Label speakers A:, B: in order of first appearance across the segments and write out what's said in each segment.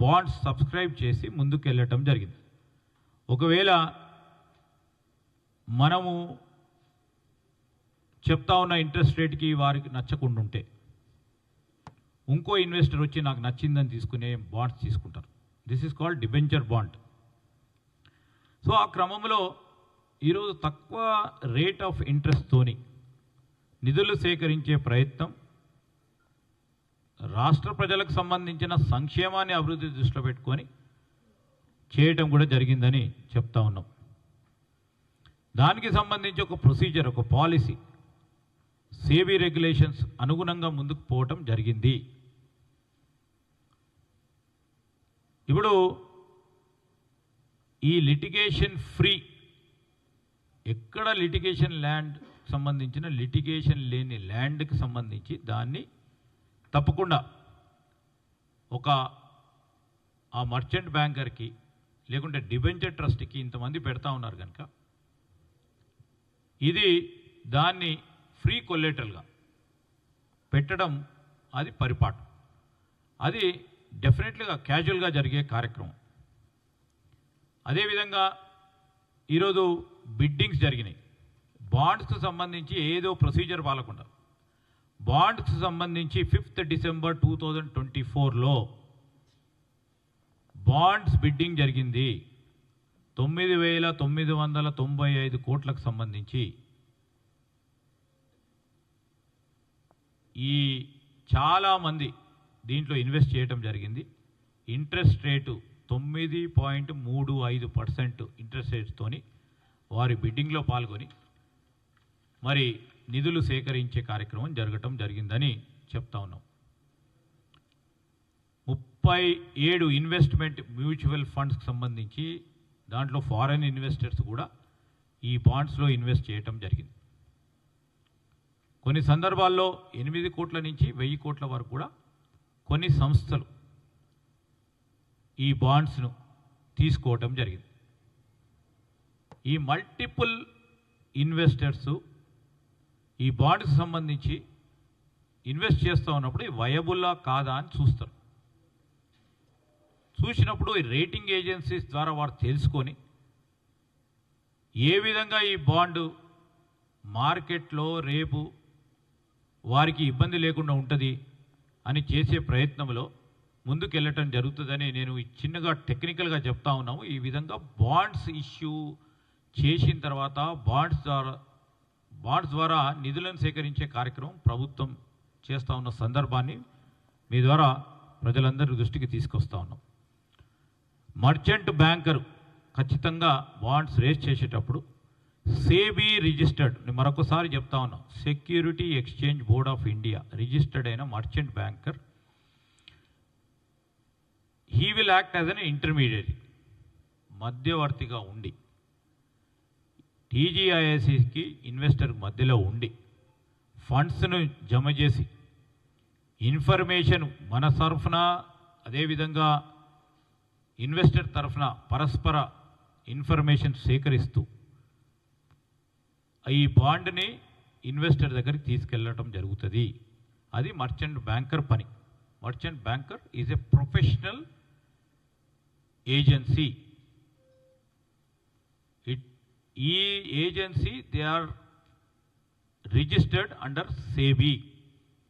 A: Bonds subscribe చేసి ముందుకు వెళ్ళటం జరిగింది. ఒకవేళ మనము చెప్తా ఉన్న ఇంట్రెస్ట్ రేట్కి వారికి నచ్చకుండా ఉంటే ఇంకో ఇన్వెస్టర్ వచ్చి నాకు నచ్చిందని తీసుకునే బాండ్స్ తీసుకుంటారు. This is called debenture bond. So ఆ క్రమంలో ఈరోజు తక్కువ రేట్ ఆఫ్ ఇంట్రెస్ట్తోని నిధులు సేకరించే ప్రయత్నం రాష్ట్ర ప్రజలకు సంబంధించిన సంక్షేమాన్ని అభివృద్ధి దృష్టిలో పెట్టుకొని చేయటం కూడా జరిగిందని చెప్తా ఉన్నాం. దానికి సంబంధించి ఒక ప్రొసీజర్, ఒక పాలసీ, సేబీ రెగ్యులేషన్స్ అనుగుణంగా ముందుకు పోవటం జరిగింది. ఇప్పుడు ఈ లిటిగేషన్ ఫ్రీ, ఎక్కడ లిటిగేషన్ ల్యాండ్ సంబంధించిన లిటిగేషన్ లేని ల్యాండ్కి సంబంధించి దాన్ని తప్పకుండా ఆ మర్చెంట్ బ్యాంకర్కి లేకుంటే డిబెంచర్ ట్రస్ట్కి ఇంతమంది పెడతా ఉన్నారు కనుక ఇది దాన్ని ఫ్రీ కొలేటరల్గా పెట్టడం అది పరిపాటు. అది డెఫినెట్లీగా క్యాజువల్గా జరిగే కార్యక్రమం. అదేవిధంగా ఈరోజు బిడ్డింగ్స్ జరిగినాయి. బాండ్స్కి సంబంధించి ఏదో ప్రొసీజర్ పాలకుండా బాండ్స్కి సంబంధించి 5th December 2024లో బాండ్స్ బిడ్డింగ్ జరిగింది. 9,995 కోట్లకు సంబంధించి ఈ చాలామంది దీంట్లో ఇన్వెస్ట్ చేయడం జరిగింది. ఇంట్రెస్ట్ రేటు 9.35% ఇంట్రెస్ట్ రేట్స్తోని వారి బిడ్డింగ్లో పాల్గొని మరి నిధులు సేకరించే కార్యక్రమం జరగటం జరిగిందని చెప్తా ఉన్నాం. 37 ఇన్వెస్ట్మెంట్ మ్యూచువల్ ఫండ్స్కి సంబంధించి దాంట్లో ఫారెన్ ఇన్వెస్టర్స్ కూడా ఈ బాండ్స్లో ఇన్వెస్ట్ చేయటం జరిగింది. కొన్ని సందర్భాల్లో 8 కోట్ల నుంచి 1000 కోట్ల వరకు కూడా కొన్ని సంస్థలు ఈ బాండ్స్ను తీసుకోవటం జరిగింది. ఈ మల్టిపుల్ ఇన్వెస్టర్సు ఈ బాండ్స్కి సంబంధించి ఇన్వెస్ట్ చేస్తూ ఉన్నప్పుడు వయబుల్లా కాదా అని చూస్తారు. చూసినప్పుడు ఈ రేటింగ్ ఏజెన్సీస్ ద్వారా వారు తెలుసుకొని ఏ విధంగా ఈ బాండు మార్కెట్లో రేపు వారికి ఇబ్బంది లేకుండా ఉంటుంది అని చేసే ప్రయత్నంలో ముందుకు వెళ్ళటం జరుగుతుందని నేను చిన్నగా టెక్నికల్గా చెప్తా ఉన్నాము. ఈ విధంగా బాండ్స్ ఇష్యూ చేసిన తర్వాత బాండ్స్ ద్వారా నిధులను సేకరించే కార్యక్రమం ప్రభుత్వం చేస్తూ ఉన్న సందర్భాన్ని మీ ద్వారా ప్రజలందరి దృష్టికి తీసుకొస్తా ఉన్నాం. మర్చెంట్ బ్యాంకర్ ఖచ్చితంగా బాండ్స్ రేస్ చేసేటప్పుడు సేబీ రిజిస్టర్డ్, మరొకసారి చెప్తా ఉన్నాం, security exchange board of India registered అయిన merchant banker he will act as an intermediary, మధ్యవర్తిగా ఉండి టీజీఐఎస్సికి ఇన్వెస్టర్ మధ్యలో ఉండి ఫండ్స్ను జమ చేసి ఇన్ఫర్మేషన్ మన తరఫున అదేవిధంగా ఇన్వెస్టర్ తరఫున పరస్పర ఇన్ఫర్మేషన్ సేకరిస్తూ ఈ బాండ్ని ఇన్వెస్టర్ దగ్గరికి తీసుకెళ్ళటం జరుగుతుంది. అది మర్చెంట్ బ్యాంకర్ పని. Merchant banker is a professional agency. ఈ agency they are registered under SEBI.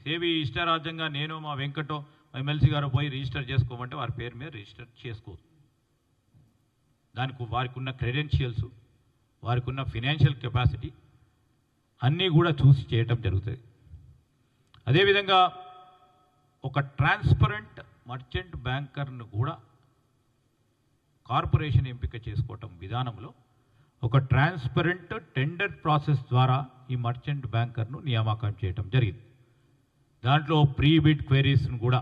A: SEBI ఇష్టారాజ్యంగా నేను మా వెంకటో ఎమ్మెల్సీ గారు పోయి రిజిస్టర్ చేసుకోమంటే వారి పేరు మీద రిజిస్టర్ చేసుకోవచ్చు. దానికి వారికి ఉన్న క్రెడెన్షియల్స్, వారికి ఉన్న ఫినాన్షియల్ కెపాసిటీ అన్నీ కూడా చూసి చేయటం జరుగుతుంది. అదేవిధంగా ఒక ట్రాన్స్పరెంట్ మర్చెంట్ బ్యాంకర్ను కూడా కార్పొరేషన్ ఎంపిక చేసుకోవటం విధానంలో ఒక ట్రాన్స్పరెంట్ టెండర్ ప్రాసెస్ ద్వారా ఈ మర్చెంట్ బ్యాంకర్ను నియామకం చేయటం జరిగింది. దాంట్లో ప్రీ బిడ్ క్వైరీస్ను కూడా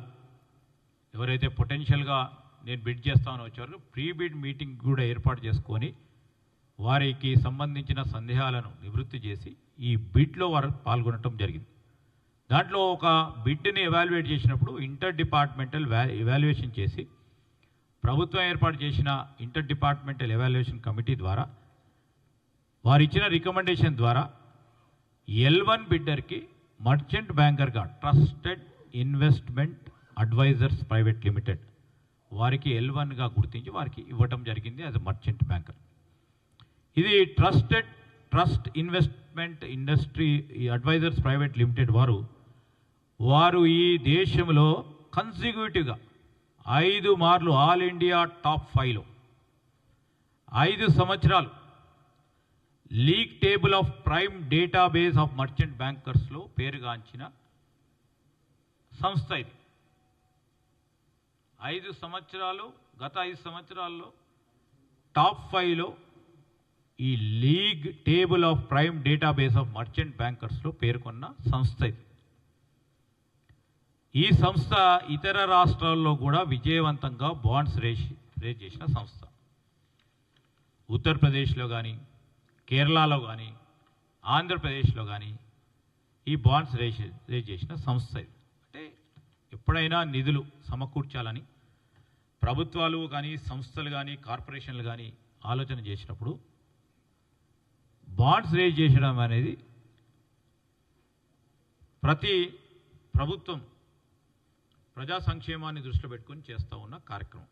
A: ఎవరైతే పొటెన్షియల్గా నేను బిడ్ చేస్తామని వచ్చారో ప్రీ బిడ్ మీటింగ్ కూడా ఏర్పాటు చేసుకొని వారికి సంబంధించిన సందేహాలను నివృత్తి చేసి ఈ బిడ్లో వారు పాల్గొనటం జరిగింది. దాంట్లో ఒక బిడ్ని ఎవాల్యుయేట్ చేసినప్పుడు ఇంటర్ డిపార్ట్మెంటల్ ఎవాల్యుయేషన్ చేసి ప్రభుత్వం ఏర్పాటు చేసిన ఇంటర్ డిపార్ట్మెంటల్ ఎవాల్యుయేషన్ కమిటీ ద్వారా వారు ఇచ్చిన రికమెండేషన్ ద్వారా L1 బిడ్డర్కి మర్చెంట్ బ్యాంకర్గా trusted investment advisors private limited వారికి L1గా గుర్తించి వారికి ఇవ్వటం జరిగింది యాజ్ మర్చెంట్ బ్యాంకర్. ఇది trust investment industry advisors private limited వారు ఈ దేశంలో కన్సిక్యూటివ్గా 5 మార్లు ఆల్ ఇండియా టాప్ 5లో 5 సంవత్సరాలు league table of prime database of merchant బ్యాంకర్స్లో పేరుగాంచిన సంస్థ ఇది. 5 సంవత్సరాలు, గత 5 సంవత్సరాల్లో టాప్ 5లో ఈ league table of prime database of merchant బ్యాంకర్స్లో పేర్కొన్న సంస్థ ఇది. ఈ సంస్థ ఇతర రాష్ట్రాల్లో కూడా విజయవంతంగా బాండ్స్ రేజ్ చేసిన సంస్థ. ఉత్తరప్రదేశ్లో కానీ, కేరళలో కానీ, ఆంధ్రప్రదేశ్లో కానీ ఈ బాండ్స్ రేజ్ చేసిన సంస్థ ఇది. అంటే ఎప్పుడైనా నిధులు సమకూర్చాలని ప్రభుత్వాలు కానీ, సంస్థలు కానీ, కార్పొరేషన్లు కానీ ఆలోచన చేసినప్పుడు బాండ్స్ రేజ్ చేయడం అనేది ప్రతి ప్రభుత్వం ప్రజా సంక్షేమాన్ని దృష్టిలో పెట్టుకొని చేస్తూ ఉన్న కార్యక్రమం.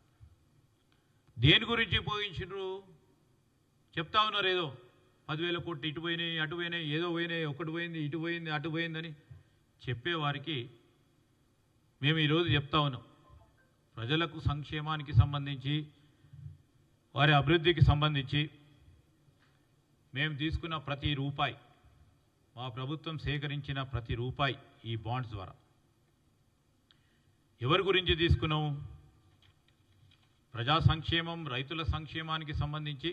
A: దేని గురించి ఉపయోగించారు చెప్తా ఉన్నారు. ఏదో 10,000 కోట్లు ఇటు పోయినాయి, అటు పోయినాయి, ఏదో పోయినాయి, ఒకటి పోయింది, ఇటు పోయింది, అటు పోయిందని చెప్పేవారికి మేము ఈరోజు చెప్తా ఉన్నాం. ప్రజలకు సంక్షేమానికి సంబంధించి, వారి అభివృద్ధికి సంబంధించి మేము తీసుకున్న ప్రతి రూపాయి, మా ప్రభుత్వం సేకరించిన ప్రతి రూపాయి ఈ బాండ్స్ ద్వారా ఎవరి గురించి తీసుకున్నాము? ప్రజా సంక్షేమం, రైతుల సంక్షేమానికి సంబంధించి,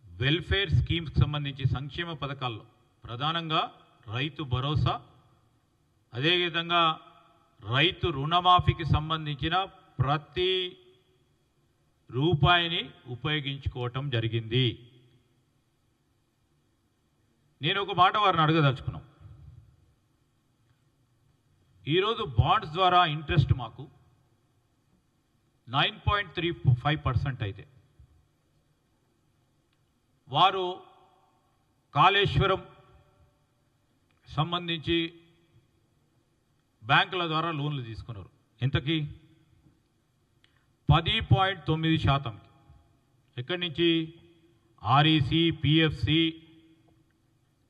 A: వెల్ఫేర్ స్కీమ్స్కి సంబంధించి సంక్షేమ పథకాల్లో ప్రధానంగా రైతు భరోసా, అదేవిధంగా రైతు రుణమాఫీకి సంబంధించిన ప్రతి రూపాయిని ఉపయోగించుకోవటం జరిగింది. నేను ఒక మాట వారిని అడగదలుచుకున్నాం. ఈరోజు బాండ్స్ ద్వారా ఇంట్రెస్ట్ మాకు 9.35% అయితే, వారు కాళేశ్వరం సంబంధించి బ్యాంకుల ద్వారా లోన్లు తీసుకున్నారు. ఎంతకి? 10.9%. ఎక్కడి నుంచి? REC, PFC,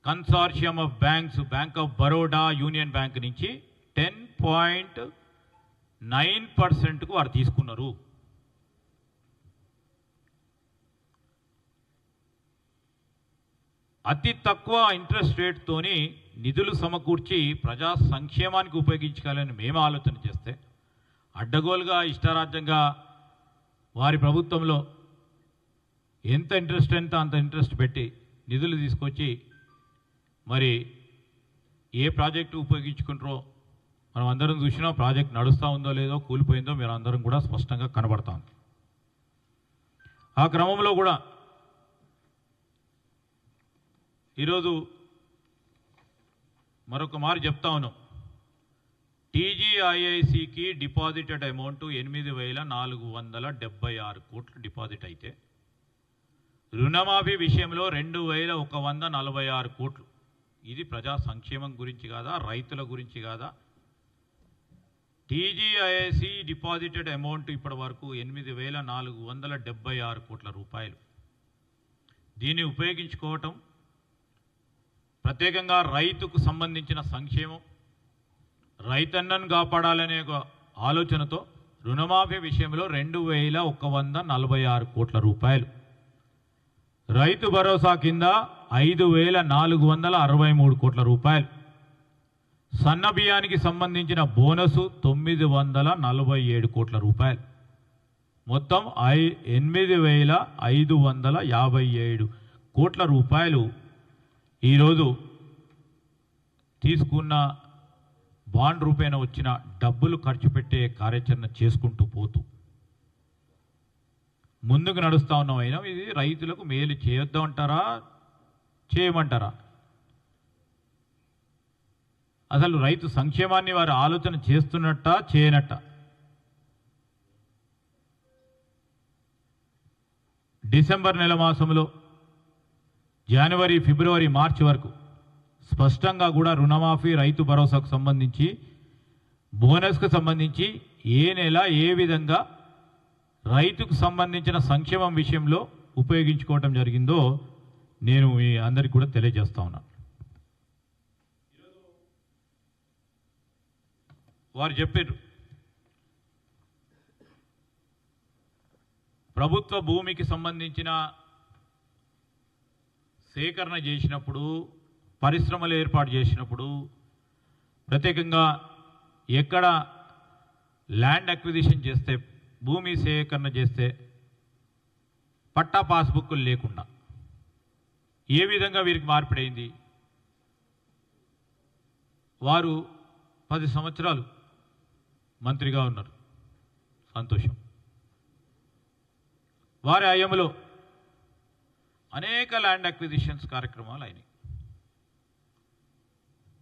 A: consortium of banks, bank of Baroda, union bank నుంచి 10.9%కు వారు తీసుకున్నారు. అతి తక్కువ ఇంట్రెస్ట్ రేట్తోని నిధులు సమకూర్చి ప్రజా సంక్షేమానికి ఉపయోగించాలని మేము ఆలోచన చేస్తే, అడ్డగోలుగా ఇష్టారాజ్యంగా వారి ప్రభుత్వంలో ఎంత ఇంట్రెస్ట్ అంత ఇంట్రెస్ట్ పెట్టి నిధులు తీసుకొచ్చి మరి ఏ ప్రాజెక్టు ఉపయోగించుకుంటారో మనం అందరం చూసినా. ప్రాజెక్ట్ నడుస్తూ ఉందో లేదో, కూలిపోయిందో మీరు అందరం కూడా స్పష్టంగా కనబడతాం. ఆ క్రమంలో కూడా ఈరోజు మరొక మారు చెప్తా ఉన్నాం. టీజీఐఐసికి డిపాజిటెడ్ అమౌంట్ 8,476 కోట్లు డిపాజిట్ అయితే, రుణమాఫీ విషయంలో 2,146 కోట్లు. ఇది ప్రజా సంక్షేమం గురించి కాదా? రైతుల గురించి కాదా? టీజీఐఐసి డిపాజిటెడ్ అమౌంట్ ఇప్పటి వరకు 8,476 కోట్ల రూపాయలు. దీన్ని ఉపయోగించుకోవటం ప్రత్యేకంగా రైతుకు సంబంధించిన సంక్షేమం, రైతన్నను కాపాడాలనే ఒక ఆలోచనతో రుణమాఫీ విషయంలో 2,146 కోట్ల రూపాయలు, రైతు భరోసా కింద 5,463 కోట్ల రూపాయలు, సన్న బియ్యానికి సంబంధించిన బోనసు 947 కోట్ల రూపాయలు, మొత్తం 8,557 కోట్ల రూపాయలు ఈరోజు తీసుకున్న బాండ్ రూపేణ వచ్చిన డబ్బులు ఖర్చు పెట్టే కార్యాచరణ చేసుకుంటూ పోతూ ముందుకు నడుస్తూ ఉన్నాం. అయినా ఇది రైతులకు మేలు చేయొద్దామంటారా, చేయమంటారా? అసలు రైతు సంక్షేమాన్ని వారు ఆలోచన చేస్తున్నట్ట, చేయనట్ట? డిసెంబర్ నెల మాసంలో జనవరి, ఫిబ్రవరి, మార్చి వరకు స్పష్టంగా కూడా రుణమాఫీ, రైతు భరోసాకు సంబంధించి, బోనస్కు సంబంధించి ఏ నెల ఏ విధంగా రైతుకు సంబంధించిన సంక్షేమం విషయంలో ఉపయోగించుకోవటం జరిగిందో నేను మీ అందరికీ కూడా తెలియజేస్తా ఉన్నాను. వారు చెప్పారు ప్రభుత్వ భూమికి సంబంధించిన సేకరణ చేసినప్పుడు, పరిశ్రమలు ఏర్పాటు చేసినప్పుడు, ప్రత్యేకంగా ఎక్కడ ల్యాండ్ అక్విజిషన్ చేస్తే, భూమి సేకరణ చేస్తే పట్టా పాస్బుక్లు లేకుండా ఏ విధంగా వీరికి మార్పిడైంది. వారు 10 సంవత్సరాలు మంత్రిగా ఉన్నారు, సంతోషం. వారి హయాంలో అనేక ల్యాండ్ అక్విజిషన్స్ కార్యక్రమాలు అయినాయి.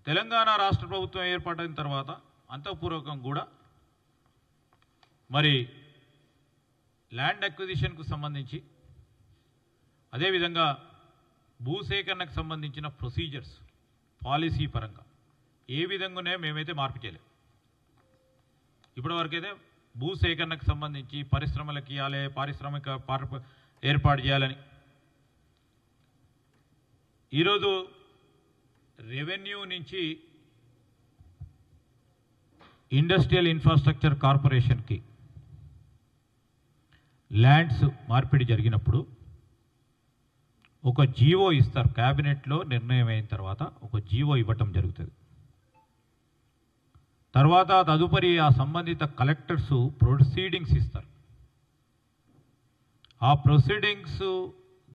A: తెలంగాణ రాష్ట్ర ప్రభుత్వం ఏర్పాటైన తర్వాత అంతఃపూర్వకం కూడా మరి ల్యాండ్ అక్విజిషన్కు సంబంధించి, అదేవిధంగా భూసేకరణకు సంబంధించిన ప్రొసీజర్స్ పాలసీ పరంగా ఏ విధంగానే మేమైతే మార్పు చేయలేము. ఇప్పటివరకైతే భూసేకరణకు సంబంధించి పరిశ్రమలకు ఇవ్వాలి, పారిశ్రామిక పార్క్ ఏర్పాటు చేయాలని. ఈరోజు రెవెన్యూ నుంచి ఇండస్ట్రియల్ ఇన్ఫ్రాస్ట్రక్చర్ కార్పొరేషన్కి ల్యాండ్స్ మార్పిడి జరిగినప్పుడు ఒక జీవో ఇస్తారు. క్యాబినెట్లో నిర్ణయం అయిన తర్వాత ఒక జీవో ఇవ్వటం జరుగుతుంది. తర్వాత తదుపరి ఆ సంబంధిత కలెక్టర్స్ ప్రొసీడింగ్స్ ఇస్తారు. ఆ ప్రొసీడింగ్స్